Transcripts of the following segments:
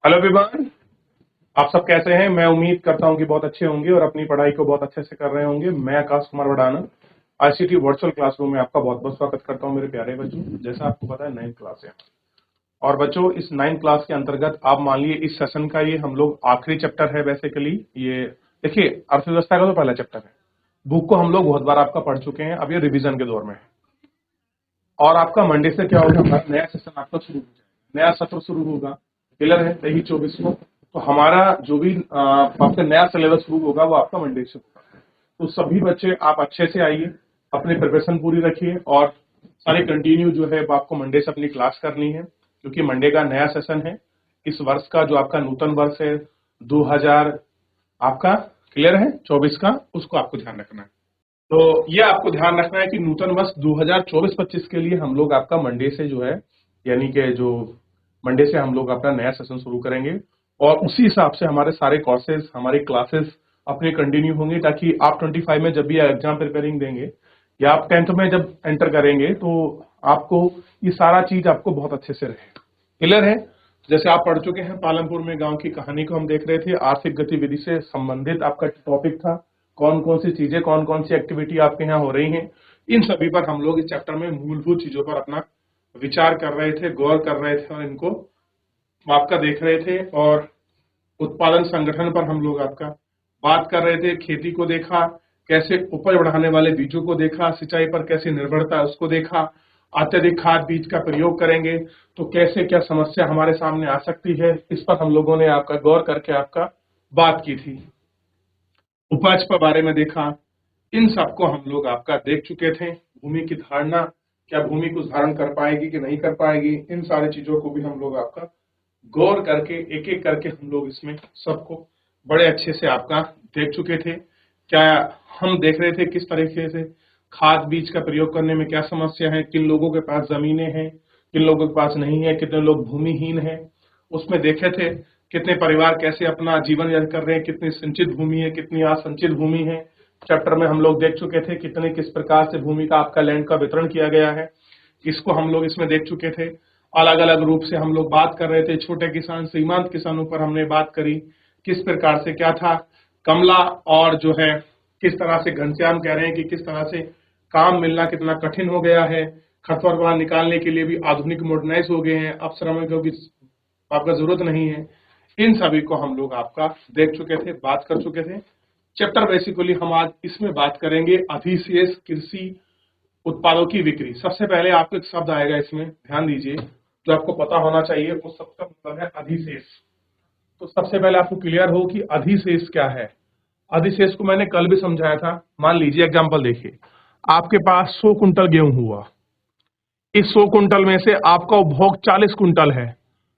Hello everyone. आप सब कैसे हैं? मैं उम्मीद करता हूं कि बहुत अच्छे होंगे और अपनी पढ़ाई को बहुत अच्छे से कर रहे होंगे। मैं Akash Kumar वडाना ICT virtual classroom में आपका बहुत बहुत स्वागत करता हूं मेरे प्यारे बच्चों। जैसा आपको पता है 9th क्लास है और बच्चों इस 9th क्लास के अंतर्गत आप मान लिए इस सेशन का ये हम लोग आखिरी चैप्टर है। बेसिकली ये देखिए अर्थव्यवस्था का तो पहला चैप्टर है। बुक को हम लोग बहुत बार आपका पढ़ चुके हैं, अब ये रिविजन के दौर में है और आपका मंडे से क्या होगा, हमारा नया सेशन आपका शुरू हो जाएगा, नया सत्र शुरू होगा। क्लियर है? 23-24 को तो हमारा जो भी आपका नया सिलेबस शुरू होगा वो आपका मंडे से होगा। तो सभी बच्चे आप अच्छे से आइए, अपनी प्रिपरेशन पूरी रखिए और सारे कंटिन्यू जो है वो आपको मंडे से अपनी क्लास करनी है, क्योंकि मंडे का नया सेशन है। इस वर्ष का जो आपका नूतन वर्ष है 2000 आपका क्लियर है 24 का, उसको आपको ध्यान रखना है। तो ये आपको ध्यान रखना है कि नूतन वर्ष 2024-25 के लिए हम लोग आपका मंडे से जो है, यानी कि जो मंडे से हम लोग अपना नया सेशन शुरू करेंगे और उसी हिसाब से हमारे सारे कोर्सेज, हमारी क्लासेस अपने कंटिन्यू होंगी, ताकि आप 25 में जब भी एग्जाम प्रिपेयरिंग देंगे या आप 10th में जब एंटर करेंगे तो आपको ये सारा चीज आपको बहुत अच्छे से रहे। क्लियर है? जैसे आप पढ़ चुके हैं पालमपुर में गांव की कहानी को हम देख रहे थे, आर्थिक गतिविधि से संबंधित आपका टॉपिक था। कौन कौन सी चीजें, कौन कौन सी एक्टिविटी आपके यहाँ हो रही हैं, इन सभी पर हम लोग इस चैप्टर में मूलभूत चीजों पर अपना विचार कर रहे थे, गौर कर रहे थे और इनको आपका देख रहे थे। और उत्पादन संगठन पर हम लोग आपका बात कर रहे थे, खेती को देखा, कैसे उपज बढ़ाने वाले बीजों को देखा, सिंचाई पर कैसे निर्भरता है उसको देखा, अत्यधिक खाद बीज का प्रयोग करेंगे तो कैसे क्या समस्या हमारे सामने आ सकती है, इस पर हम लोगों ने आपका गौर करके आपका बात की थी। उपज के बारे में देखा, इन सबको हम लोग आपका देख चुके थे। भूमि की धारणा, क्या भूमि कुछ धारण कर पाएगी कि नहीं कर पाएगी, इन सारी चीजों को भी हम लोग आपका गौर करके एक एक करके हम लोग इसमें सबको बड़े अच्छे से आपका देख चुके थे। क्या हम देख रहे थे किस तरीके से खाद बीज का प्रयोग करने में क्या समस्या है, किन लोगों के पास जमीनें हैं, किन लोगों के पास नहीं है, कितने लोग भूमिहीन हैं, उसमें देखे थे कितने परिवार कैसे अपना जीवन यापन कर रहे हैं, कितनी संचित भूमि है, कितनी असंचित भूमि है। चैप्टर में हम लोग देख चुके थे कितने किस प्रकार से भूमि का आपका लैंड का वितरण किया गया है, इसको हम लोग इसमें देख चुके थे। अलग अलग रूप से हम लोग बात कर रहे थे, छोटे किसान, सीमांत किसानों पर हमने बात करी, किस प्रकार से क्या था कमला, और जो है किस तरह से घनश्याम कह रहे हैं कि किस तरह से काम मिलना कितना कठिन हो गया है, खरपतवार निकालने के लिए भी आधुनिक मॉडर्नाइज हो गए हैं, अब श्रमिकों की आपका जरूरत नहीं है। इन सभी को हम लोग आपका देख चुके थे, बात कर चुके थे। चैप्टर बेसिकली हम आज इसमें बात करेंगे अधिशेष कृषि उत्पादों की बिक्री। सबसे पहले आपको एक शब्द आएगा इसमें, ध्यान दीजिए, जो आपको पता होना चाहिए, उस शब्द का मतलब है अधिशेष। तो सबसे पहले आपको क्लियर हो कि अधिशेष क्या है। अधिशेष को मैंने कल भी समझाया था। मान लीजिए एग्जांपल देखिए, आपके पास 100 कुंटल गेहूं हुआ, इस 100 कुंटल में से आपका उपभोग 40 कुंटल है,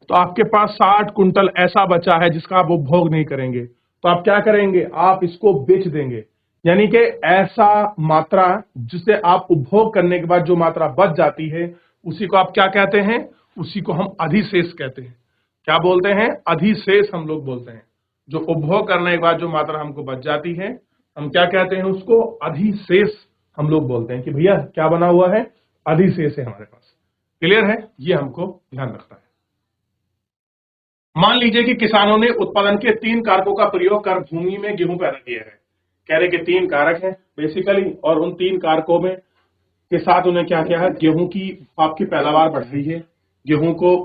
तो आपके पास 60 कुंटल ऐसा बचा है जिसका आप उपभोग नहीं करेंगे, तो आप क्या करेंगे, आप इसको बेच देंगे। यानी कि ऐसा मात्रा जिसे आप उपभोग करने के बाद जो मात्रा बच जाती है उसी को आप क्या कहते हैं, उसी को हम अधिशेष कहते हैं। क्या बोलते हैं? अधिशेष हम लोग बोलते हैं। जो उपभोग करने के बाद जो मात्रा हमको बच जाती है हम क्या कहते हैं, उसको अधिशेष हम लोग बोलते हैं। कि भैया क्या बना हुआ है, अधिशेष है हमारे पास। क्लियर है? ये हमको ध्यान रखना है। मान लीजिए कि किसानों ने उत्पादन के 3 कारकों का प्रयोग कर भूमि में गेहूं पैदा किया है। कह रहे कि 3 कारक हैं बेसिकली, और उन 3 कारकों में के साथ उन्हें क्या किया है, गेहूं की आपकी पैदावार बढ़ाई है, गेहूं को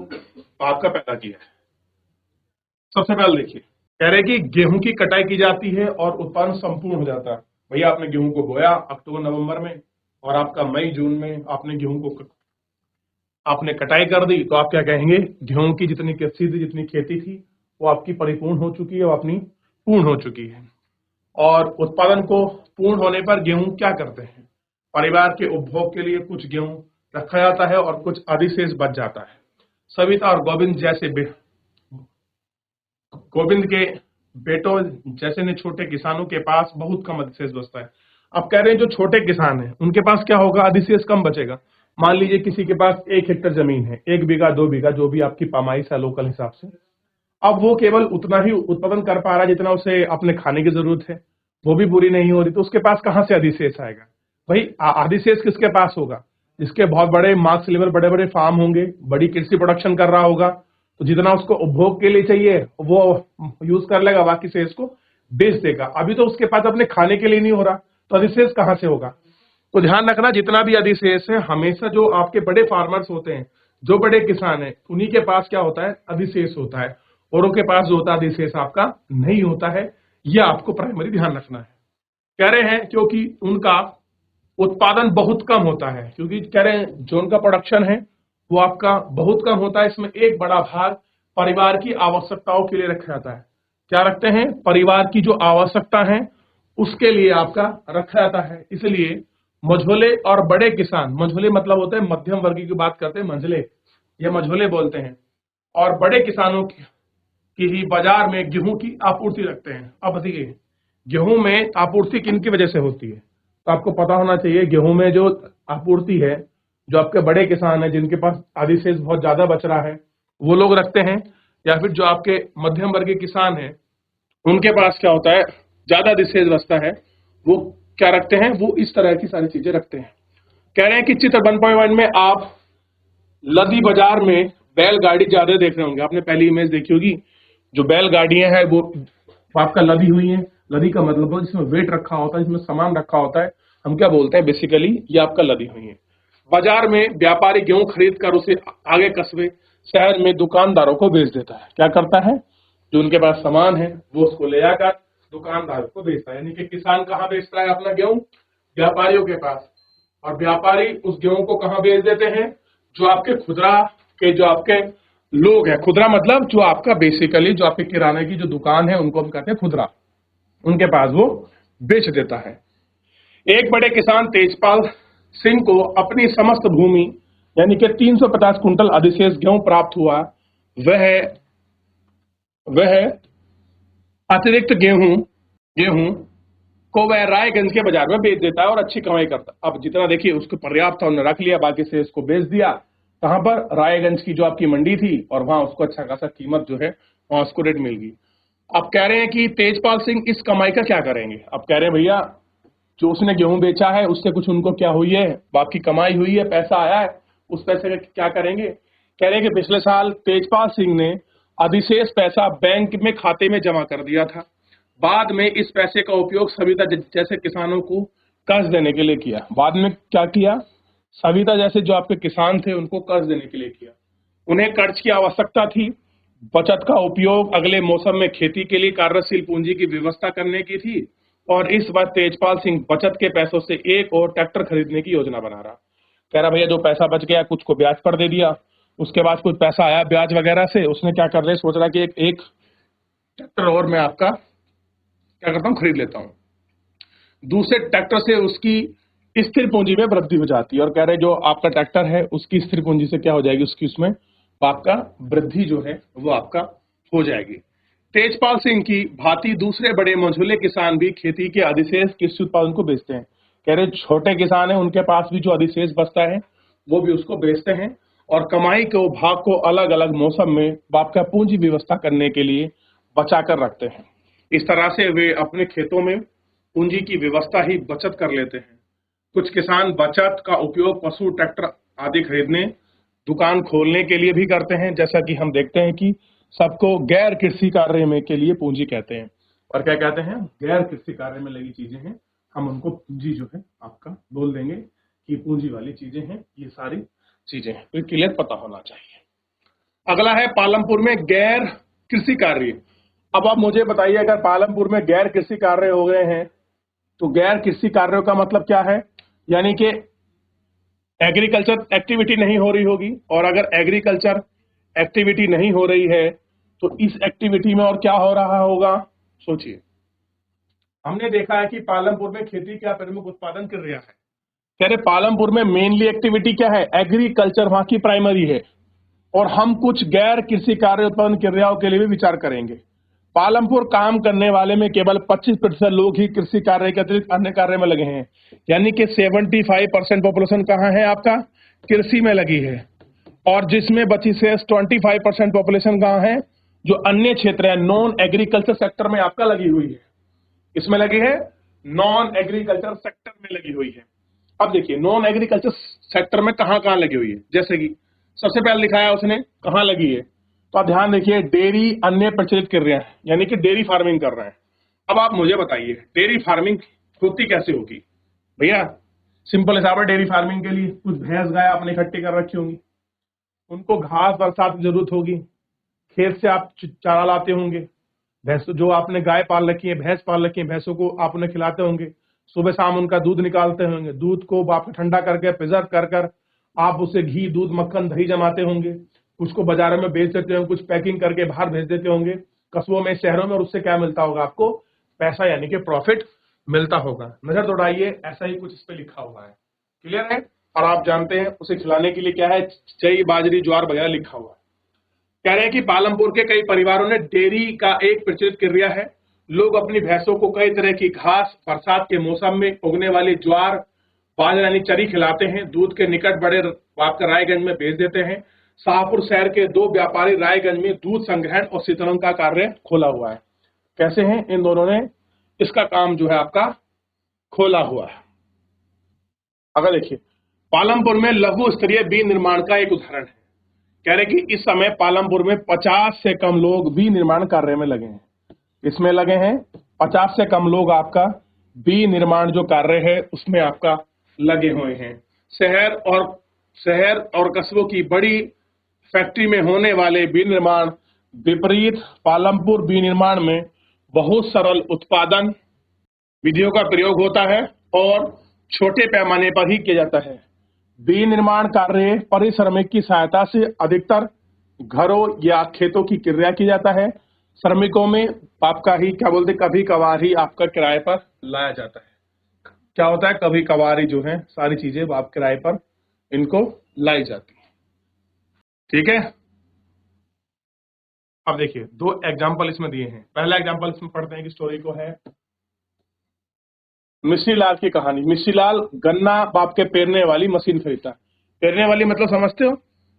आपका पैदा किया है। सबसे पहले देखिए, कह रहे कि गेहूं की कटाई की जाती है और उत्पादन संपूर्ण हो जाता है। भैया आपने गेहूं को बोया अक्टूबर नवंबर में और आपका मई जून में आपने गेहूं को आपने कटाई कर दी, तो आप क्या कहेंगे, गेहूं की जितनी कृषि थी, जितनी खेती थी वो आपकी परिपूर्ण हो चुकी है, वो अपनी पूर्ण हो चुकी है। और उत्पादन को पूर्ण होने पर गेहूं क्या करते हैं, परिवार के उपभोग के लिए कुछ गेहूं रखा जाता है और कुछ अधिशेष बच जाता है। सविता और गोविंद जैसे गोविंद के बेटों जैसे ने छोटे किसानों के पास बहुत कम अधिशेष बचता है। अब कह रहे हैं जो छोटे किसान हैं उनके पास क्या होगा, अधिशेष कम बचेगा। मान लीजिए किसी के पास 1 हेक्टेयर जमीन है, 1 बीघा 2 बीघा जो भी आपकी पैमाइश है लोकल हिसाब से, अब वो केवल उतना ही उत्पादन कर पा रहा है जितना उसे अपने खाने की जरूरत है, वो भी पूरी नहीं हो रही, तो उसके पास कहां से अधिशेष आएगा। भाई अधिशेष किसके पास होगा, जिसके बहुत बड़े मार्क्स लेवल बड़े बड़े फार्म होंगे, बड़ी कृषि प्रोडक्शन कर रहा होगा, तो जितना उसको उपभोग के लिए चाहिए वो यूज कर लेगा, बाकी शेष को बेच देगा। अभी तो उसके पास अपने खाने के लिए नहीं हो रहा, तो अधिशेष कहां से होगा? तो ध्यान रखना, जितना भी अधिशेष है हमेशा जो आपके बड़े फार्मर्स होते हैं, जो बड़े किसान हैं, उन्हीं के पास क्या होता है? अधिशेष होता है। औरों के पास जो होता है अधिशेष आपका नहीं होता है। यह आपको प्राइमरी ध्यान रखना है। कह रहे हैं क्योंकि उनका उत्पादन बहुत कम होता है, क्योंकि कह रहे हैं जो उनका प्रोडक्शन है वो आपका बहुत कम होता है। इसमें एक बड़ा भाग परिवार की आवश्यकताओं के लिए रखा जाता है। क्या रखते हैं? परिवार की जो आवश्यकता है उसके लिए आपका रखा जाता है। इसलिए मझोले और बड़े किसान, मझोले मतलब होते हैं मध्यम वर्गीय की बात करते हैं, मंझले, ये मझोले बोलते हैं, और बड़े किसानों की ही बाजार में गेहूं की आपूर्ति रखते हैं। अब देखिए, गेहूं में आपूर्ति किन की वजह से होती है? तो आपको पता होना चाहिए, गेहूं में जो आपूर्ति है, जो आपके बड़े किसान हैं जिनके पास अधिशेष बहुत ज्यादा बच रहा है, वो लोग रखते हैं, या फिर जो आपके मध्यम वर्गीय किसान हैं उनके पास क्या होता है? ज्यादा अधिशेष बचता है, वो क्या रखते हैं? वो इस तरह की सारी चीजें रखते हैं। कह रहे हैं कि चित्र 1.1 में आप लदी बाजार में बैलगाड़ी ज्यादा देख रहे होंगे। आपने पहली इमेज देखी होगी, जो बैलगाड़ियां हैं वो आपका लदी हुई हैं। लदी का मतलब जिसमें वेट रखा होता है, जिसमें सामान रखा होता है, हम क्या बोलते हैं? बेसिकली ये आपका लदी हुई है। बाजार में व्यापारी गेहूं खरीद कर उसे आगे कस्बे शहर में दुकानदारों को बेच देता है। क्या करता है? जो उनके पास सामान है वो उसको ले जाकर दुकानदारों को बेचता है। यानी कि किसान कहाँ बेचता है अपना गेहूं? व्यापारियों के पास। और व्यापारी उस गेहूं को कहाँ बेच देते हैं? जो आपके खुदरा के, जो आपके लोग हैं, खुदरा मतलब जो आपका बेसिकली जो आपके किराने की जो दुकान है उनको हम कहते हैं खुदरा, उनके पास वो बेच देता है। एक बड़े किसान तेजपाल सिंह को अपनी समस्त भूमि यानी कि 350 कुंटल अधिशेष गेहूं प्राप्त हुआ। वह अतिरिक्त गेहूं को वह रायगंज के बाजार में बेच देता है और अच्छी कमाई करता है। अब जितना देखिए उसको पर्याप्त था उन्होंने रख लिया, बाकी से इसको बेच दिया। कहां पर? रायगंज की जो आपकी मंडी थी, और वहां उसको अच्छा खासा कीमत जो है वहां उसको रेट मिल गई। अब कह रहे हैं कि तेजपाल सिंह इस कमाई का क्या करेंगे? अब कह रहे हैं भैया जो उसने गेहूं बेचा है उससे कुछ उनको क्या हुई है? बाकी कमाई हुई है, पैसा आया है, उस पैसे का क्या करेंगे? कह रहे हैं कि पिछले साल तेजपाल सिंह ने अधिशेष पैसा बैंक में खाते में जमा कर दिया था। बाद में इस पैसे का उपयोग सविता जैसे किसानों को कर्ज देने के लिए किया। बाद में क्या किया? सविता जैसे जो आपके किसान थे उनको कर्ज देने के लिए किया। उन्हें कर्ज की आवश्यकता थी। बचत का उपयोग अगले मौसम में खेती के लिए कार्यशील पूंजी की व्यवस्था करने की थी। और इस बार तेजपाल सिंह बचत के पैसों से एक और ट्रैक्टर खरीदने की योजना बना रहा। कह रहा भैया जो पैसा बच गया कुछ को ब्याज पर दे दिया, उसके बाद कुछ पैसा आया ब्याज वगैरह से, उसने क्या कर रहे, सोच रहा कि एक ट्रैक्टर और मैं आपका क्या करता हूँ, खरीद लेता हूँ। दूसरे ट्रैक्टर से उसकी स्थिर पूंजी में वृद्धि हो जाती है। और कह रहे जो आपका ट्रैक्टर है उसकी स्थिर पूंजी से क्या हो जाएगी? उसकी उसमें आपका वृद्धि जो है वो आपका हो जाएगी। तेजपाल सिंह की भांति दूसरे बड़े मझोले किसान भी खेती के अधिशेष कृषि उत्पादन को बेचते हैं। कह रहे छोटे किसान है उनके पास भी जो अधिशेष बचता है वो भी उसको बेचते हैं, और कमाई के भाग को अलग अलग मौसम में आपका पूंजी व्यवस्था करने के लिए बचा कर रखते हैं। इस तरह से वे अपने खेतों में पूंजी की व्यवस्था ही बचत कर लेते हैं। कुछ किसान बचत का उपयोग पशु, ट्रैक्टर आदि खरीदने, दुकान खोलने के लिए भी करते हैं। जैसा कि हम देखते हैं कि सबको गैर कृषि कार्य में के लिए पूंजी कहते हैं। और क्या कहते हैं? गैर कृषि कार्य में लगी चीजें हैं, हम उनको पूंजी जो है आपका बोल देंगे कि पूंजी वाली चीजें हैं, ये सारी चीजें हैं। तो क्लियर पता होना चाहिए। अगला है पालमपुर में गैर कृषि कार्य। अब आप मुझे बताइए, अगर पालमपुर में गैर कृषि कार्य हो गए हैं तो गैर कृषि कार्यों का मतलब क्या है? यानी कि एग्रीकल्चर एक्टिविटी नहीं हो रही होगी, और अगर एग्रीकल्चर एक्टिविटी नहीं हो रही है तो इस एक्टिविटी में और क्या हो रहा होगा? सोचिए। हमने देखा है कि पालमपुर में खेती क्या प्रमुख उत्पादन क्रिया है। कह रहे पालमपुर में मेनली एक्टिविटी क्या है? एग्रीकल्चर वहां की प्राइमरी है, और हम कुछ गैर कृषि कार्य उत्पादन क्रियाओं के लिए भी विचार करेंगे। पालमपुर काम करने वाले में केवल 25% लोग ही कृषि कार्य के अतिरिक्त अन्य कार्य में लगे हैं। यानी कि 75% पॉपुलेशन कहाँ है आपका? कृषि में लगी है। और जिसमें बची से 25% पॉपुलेशन कहाँ है? जो अन्य क्षेत्र है, नॉन एग्रीकल्चर सेक्टर में आपका लगी हुई है। इसमें लगी है, नॉन एग्रीकल्चर सेक्टर में लगी हुई है। अब देखिए नॉन एग्रीकल्चर सेक्टर में कहां कहां लगी हुई है। जैसे कि सबसे पहले लिखा है उसने कहां लगी है, तो आप ध्यान देखिए, डेयरी अन्य प्रचलित क्रिया है, यानी कि डेयरी फार्मिंग कर रहे हैं। अब आप मुझे बताइए डेयरी फार्मिंग होती कैसे होगी भैया? सिंपल हिसाब है, डेयरी फार्मिंग के लिए कुछ भैंस गाय आपने इकट्ठी कर रखी होंगी, उनको घास बरसात की जरूरत होगी, खेत से आप चारा लाते होंगे, भैंस जो आपने गाय पाल रखी है, भैंस पाल रखी है, भैंसों को आप उन्हें खिलाते होंगे, सुबह शाम उनका दूध निकालते होंगे, दूध को आप ठंडा करके प्रिजर्व कर कर आप उसे घी दूध मक्खन दही जमाते होंगे, कुछ को बाजारों में बेच देते होंगे, कुछ पैकिंग करके बाहर भेज देते होंगे कस्बों में शहरों में, और उससे क्या मिलता होगा आपको? पैसा, यानी कि प्रॉफिट मिलता होगा। नजर दौड़ाइए, ऐसा ही कुछ इस पे लिखा हुआ है, क्लियर है? और आप जानते हैं उसे खिलाने के लिए क्या है, चई बाजरी ज्वार वगैरह लिखा हुआ है। कह रहे हैं कि पालमपुर के कई परिवारों ने डेयरी का एक प्रचलित क्रिया है। लोग अपनी भैंसों को कई तरह की घास, बरसात के मौसम में उगने वाली ज्वार बाजरा यानी चरी खिलाते हैं, दूध के निकट बड़े आपका रायगंज में बेच देते हैं। शाहपुर शहर के 2 व्यापारी रायगंज में दूध संग्रहण और शीतलन का कार्य खोला हुआ है। कैसे हैं इन दोनों ने इसका काम जो है आपका खोला हुआ है। अगर देखिए, पालमपुर में लघु स्तरीय बीज निर्माण का एक उदाहरण है। कह रहे कि इस समय पालमपुर में 50 से कम लोग भी निर्माण कार्य में लगे हैं। इसमें लगे हैं 50 से कम लोग आपका बी निर्माण जो कार्य है उसमें आपका लगे हुए हैं। शहर और कस्बों की बड़ी फैक्ट्री में होने वाले बी निर्माण विपरीत पालमपुर बी निर्माण में बहुत सरल उत्पादन विधियों का प्रयोग होता है और छोटे पैमाने पर ही किया जाता है। बी निर्माण कार्य परिश्रमिक की सहायता से अधिकतर घरों या खेतों की क्रिया की जाता है। श्रमिकों में आपका ही क्या बोलते, कभी कभार ही आपका किराए पर लाया जाता है। क्या होता है, कभी कभार ही जो है सारी चीजें आप किराए पर इनको लाई जाती है। ठीक है, अब देखिए 2 एग्जाम्पल इसमें दिए हैं। पहला एग्जाम्पल इसमें पढ़ते हैं कि स्टोरी को है मिश्रीलाल की कहानी। मिश्रीलाल गन्ना बाप के पेरने वाली मशीन खरीदता। पेरने वाली मतलब समझते हो,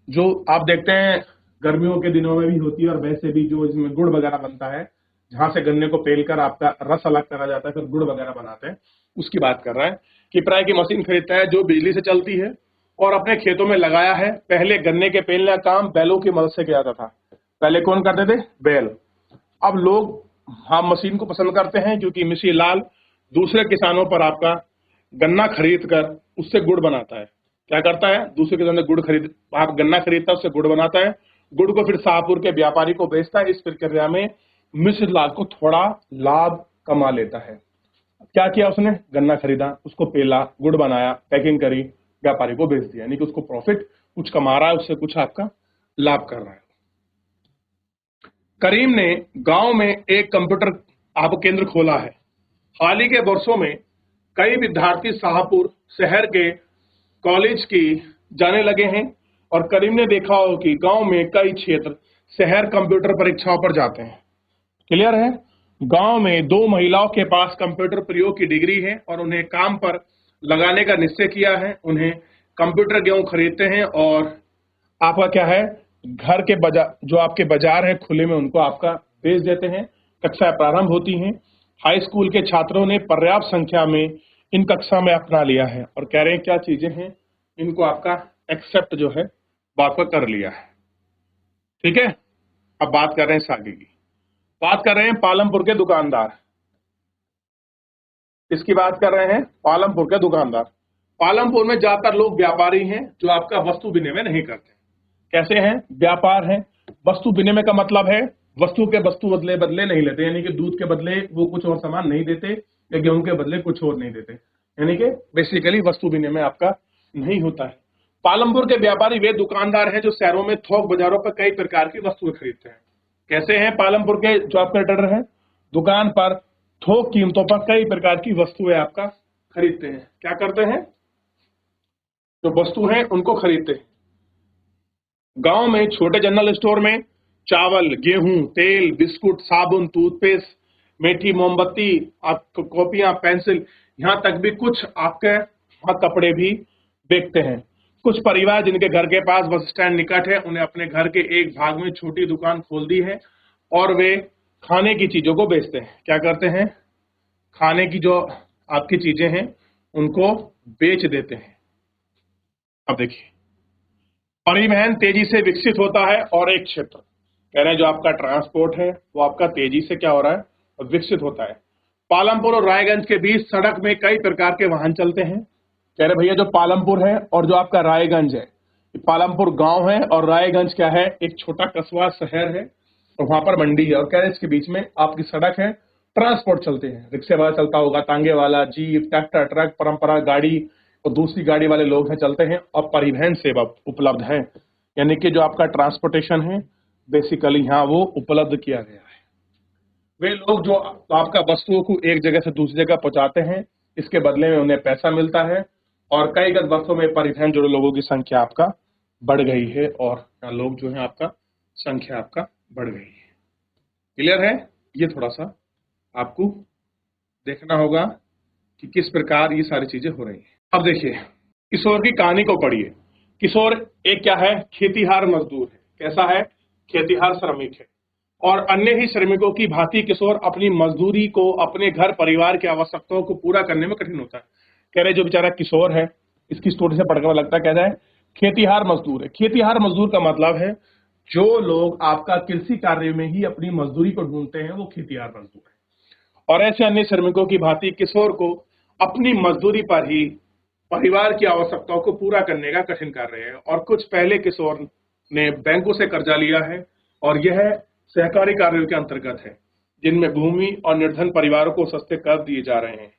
जो आप देखते हैं गर्मियों के दिनों में भी होती है, और वैसे भी जो इसमें गुड़ वगैरह बनता है, जहां से गन्ने को पेल कर आपका रस अलग करा जाता है, फिर गुड़ वगैरह बनाते हैं, उसकी बात कर रहा है कि प्राय की मशीन खरीदता है जो बिजली से चलती है और अपने खेतों में लगाया है। पहले गन्ने के पेलने का काम बैलों की मदद से किया जाता था। पहले कौन करते थे? बैल। अब लोग हाँ मशीन को पसंद करते हैं क्योंकि मिश्रीलाल दूसरे किसानों पर आपका गन्ना खरीद कर उससे गुड़ बनाता है। क्या करता है? दूसरे किसान से गुड़ खरीद, आप गन्ना खरीदता है, उससे गुड़ बनाता है, गुड़ को फिर शाहपुर के व्यापारी को बेचता है। इस प्रक्रिया में मिश्रलाल को थोड़ा लाभ कमा लेता है। क्या किया उसने? गन्ना खरीदा, उसको पेला, गुड़ बनाया, पैकिंग करी, व्यापारी को बेच दिया, यानी कि उसको प्रॉफिट कुछ कमा रहा है, उससे कुछ आपका लाभ कर रहा है। करीम ने गांव में एक कंप्यूटर आप केंद्र खोला है। हाल ही के वर्षों में कई विद्यार्थी शाहपुर शहर के कॉलेज की जाने लगे हैं, और करीम ने देखा हो कि गांव में कई क्षेत्र शहर कंप्यूटर परीक्षाओं पर जाते हैं। क्लियर है? गांव में 2 महिलाओं के पास कंप्यूटर प्रयोग की डिग्री है और उन्हें काम पर लगाने का निश्चय किया है। उन्हें कंप्यूटर गेहूं खरीदते हैं और आपका क्या है, घर के बाजार जो आपके बाजार है खुले में उनको आपका बेच देते हैं। कक्षाएं प्रारंभ होती हैं। हाई स्कूल के छात्रों ने पर्याप्त संख्या में इन कक्षा में अपना लिया है और कह रहे हैं क्या चीजें हैं, इनको आपका एक्सेप्ट जो है बात पर कर लिया है। ठीक है, अब बात कर रहे हैं आगे की। बात कर रहे हैं पालमपुर के दुकानदार। इसकी बात कर रहे हैं पालमपुर के दुकानदार। पालमपुर में ज्यादातर लोग व्यापारी हैं जो आपका वस्तु विनिमय नहीं करते। कैसे हैं? व्यापार है। वस्तु विनिमय का मतलब है वस्तु के वस्तु बदले बदले नहीं लेते, यानी कि दूध के बदले वो कुछ और सामान नहीं देते या गेहूं के बदले कुछ और नहीं देते, यानी कि बेसिकली वस्तु विनिमय आपका नहीं होता है। पालमपुर के व्यापारी वे दुकानदार हैं जो शहरों में थोक बाजारों पर कई प्रकार की वस्तुएं खरीदते हैं। कैसे हैं पालमपुर के जो आपके ट्रेडर हैं? दुकान पर थोक कीमतों पर कई प्रकार की वस्तुएं आपका खरीदते हैं। क्या करते हैं? जो वस्तु है उनको खरीदते हैं। गांव में छोटे जनरल स्टोर में चावल, गेहूं, तेल, बिस्कुट, साबुन, टूथपेस्ट, मेथी, मोमबत्ती, कॉपियां, पेंसिल, यहां तक भी कुछ आपके वहां कपड़े भी बेचते हैं। कुछ परिवार जिनके घर के पास बस स्टैंड निकट है, उन्हें अपने घर के एक भाग में छोटी दुकान खोल दी है और वे खाने की चीजों को बेचते हैं। क्या करते हैं? खाने की जो आपकी चीजें हैं उनको बेच देते हैं। अब देखिए, परिवहन तेजी से विकसित होता है और एक क्षेत्र, कह रहे हैं जो आपका ट्रांसपोर्ट है वो आपका तेजी से क्या हो रहा है और विकसित होता है। पालमपुर और रायगंज के बीच सड़क में कई प्रकार के वाहन चलते हैं। कह रहे भैया जो पालमपुर है और जो आपका रायगंज है, पालमपुर गांव है और रायगंज क्या है, एक छोटा कस्बा शहर है और वहां पर मंडी है। और कह रहे इसके बीच में आपकी सड़क है, ट्रांसपोर्ट चलते हैं, रिक्शे वाला चलता होगा, तांगे वाला, जीप, ट्रैक्टर, ट्रक, परंपरा गाड़ी और दूसरी गाड़ी वाले लोग हैं चलते हैं और परिवहन सेवा उपलब्ध है। यानी कि जो आपका ट्रांसपोर्टेशन है बेसिकली यहाँ वो उपलब्ध किया गया है। वे लोग जो आपका वस्तुओं को एक जगह से दूसरी जगह पहुंचाते हैं, इसके बदले में उन्हें पैसा मिलता है और कई गत वर्षों में परिवहन जुड़े लोगों की संख्या आपका बढ़ गई है और यहाँ लोग जो है आपका संख्या आपका बढ़ गई है। क्लियर है? ये थोड़ा सा आपको देखना होगा कि किस प्रकार ये सारी चीजें हो रही हैं। अब देखिए किशोर की कहानी को पढ़िए। किशोर एक क्या है, खेतीहार मजदूर है। कैसा है? खेतीहार श्रमिक है और अन्य ही श्रमिकों की भांति किशोर अपनी मजदूरी को अपने घर परिवार की आवश्यकताओं को पूरा करने में कठिन होता है। कह रहे जो बेचारा किशोर है, इसकी स्टोरी से पढ़कर लगता है कैसा है, खेतीहार मजदूर है। खेतीहार मजदूर का मतलब है जो लोग आपका कृषि कार्य में ही अपनी मजदूरी को ढूंढते हैं वो खेतीहार मजदूर है। और ऐसे अन्य श्रमिकों की भांति किशोर को अपनी मजदूरी पर ही परिवार की आवश्यकताओं को पूरा करने का कठिन कार्य है। और कुछ पहले किशोर ने बैंकों से कर्जा लिया है और यह सहकारी कार्यों के अंतर्गत है जिनमें भूमि और निर्धन परिवारों को सस्ते कर्ज दिए जा रहे हैं।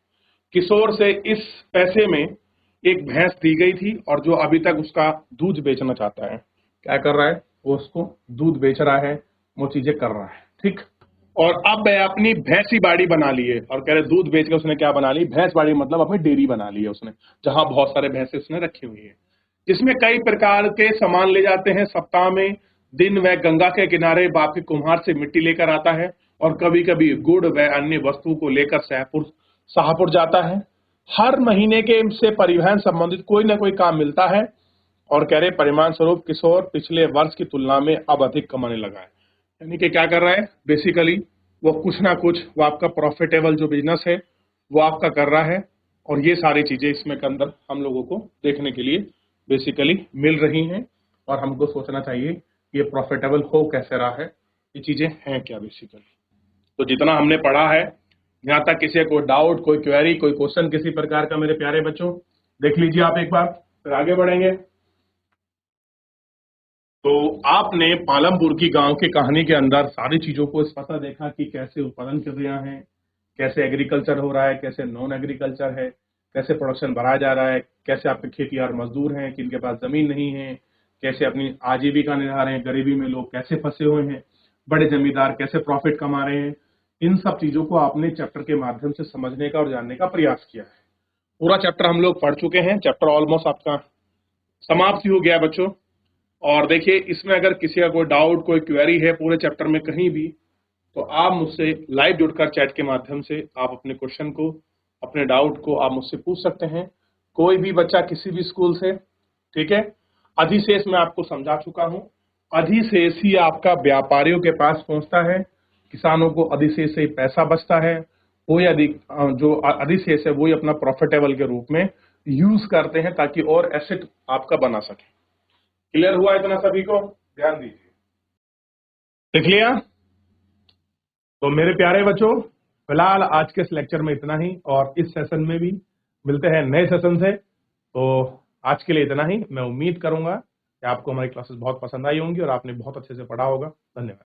किशोर से इस पैसे में एक भैंस दी गई थी और जो अभी तक उसका दूध बेचना चाहता है। क्या कर रहा है वो? उसको दूध बेच रहा है, वो चीजें कर रहा है, ठीक। और अब वह अपनी भैंसी बाड़ी बना ली है और कह रहे दूध बेच के उसने क्या बना ली, भैंस बाड़ी, मतलब अपनी डेयरी बना ली है उसने, जहां बहुत सारे भैंसे उसने रखी हुई है जिसमें कई प्रकार के सामान ले जाते हैं। सप्ताह में दिन वह गंगा के किनारे बाप के कुम्हार से मिट्टी लेकर आता है और कभी कभी गुड़ व अन्य वस्तु को लेकर शाहपुर जाता है। हर महीने के से परिवहन संबंधित कोई ना कोई काम मिलता है और कह रहे परिणाम स्वरूप किशोर पिछले वर्ष की तुलना में अब अधिक कमाने लगा है। यानी कि क्या कर रहा है बेसिकली, वो कुछ ना कुछ वो आपका प्रॉफिटेबल जो बिजनेस है वो आपका कर रहा है और ये सारी चीजें इसमें के अंदर हम लोगों को देखने के लिए बेसिकली मिल रही हैं और हमको सोचना चाहिए ये प्रॉफिटेबल हो कैसे रहा है, ये चीजें हैं क्या बेसिकली। तो जितना हमने पढ़ा है यहाँ तक, किसी कोई डाउट, कोई क्वेरी, कोई क्वेश्चन किसी प्रकार का मेरे प्यारे बच्चों, देख लीजिए आप एक बार, फिर आगे बढ़ेंगे। तो आपने पालमपुर की गांव की कहानी के अंदर सारी चीजों को स्पष्ट देखा कि कैसे उत्पादन प्रक्रिया है, कैसे एग्रीकल्चर हो रहा है, कैसे नॉन एग्रीकल्चर है, कैसे प्रोडक्शन बढ़ाया जा रहा है, कैसे आपके खेतीहार मजदूर हैं जिनके पास जमीन नहीं है, कैसे अपनी आजीविका निभा रहे हैं, गरीबी में लोग कैसे फंसे हुए हैं, बड़े जमींदार कैसे प्रॉफिट कमा रहे हैं। इन सब चीजों को आपने चैप्टर के माध्यम से समझने का और जानने का प्रयास किया है। पूरा चैप्टर हम लोग पढ़ चुके हैं, चैप्टर ऑलमोस्ट आपका समाप्त हो गया बच्चों। और देखिए इसमें अगर किसी का कोई डाउट, कोई क्वेरी है पूरे चैप्टर में कहीं भी, तो आप मुझसे लाइव जुड़कर चैट के माध्यम से आप अपने क्वेश्चन को, अपने डाउट को आप मुझसे पूछ सकते हैं। कोई भी बच्चा किसी भी स्कूल से, ठीक है। अधिशेष मैं आपको समझा चुका हूं, अधिशेष ही आपका व्यापारियों के पास पहुंचता है, किसानों को अधिशेष से ही पैसा बचता है। कोई जो अधिशेष है वही अपना प्रॉफिटेबल के रूप में यूज करते हैं ताकि और एसेट आपका बना सके। क्लियर हुआ इतना सभी को? ध्यान दीजिए, देख लिया? तो मेरे प्यारे बच्चों फिलहाल आज के इस लेक्चर में इतना ही और इस सेशन में भी मिलते हैं नए सेशन से। तो आज के लिए इतना ही। मैं उम्मीद करूंगा कि आपको हमारी क्लासेस बहुत पसंद आई होंगी और आपने बहुत अच्छे से पढ़ा होगा। धन्यवाद।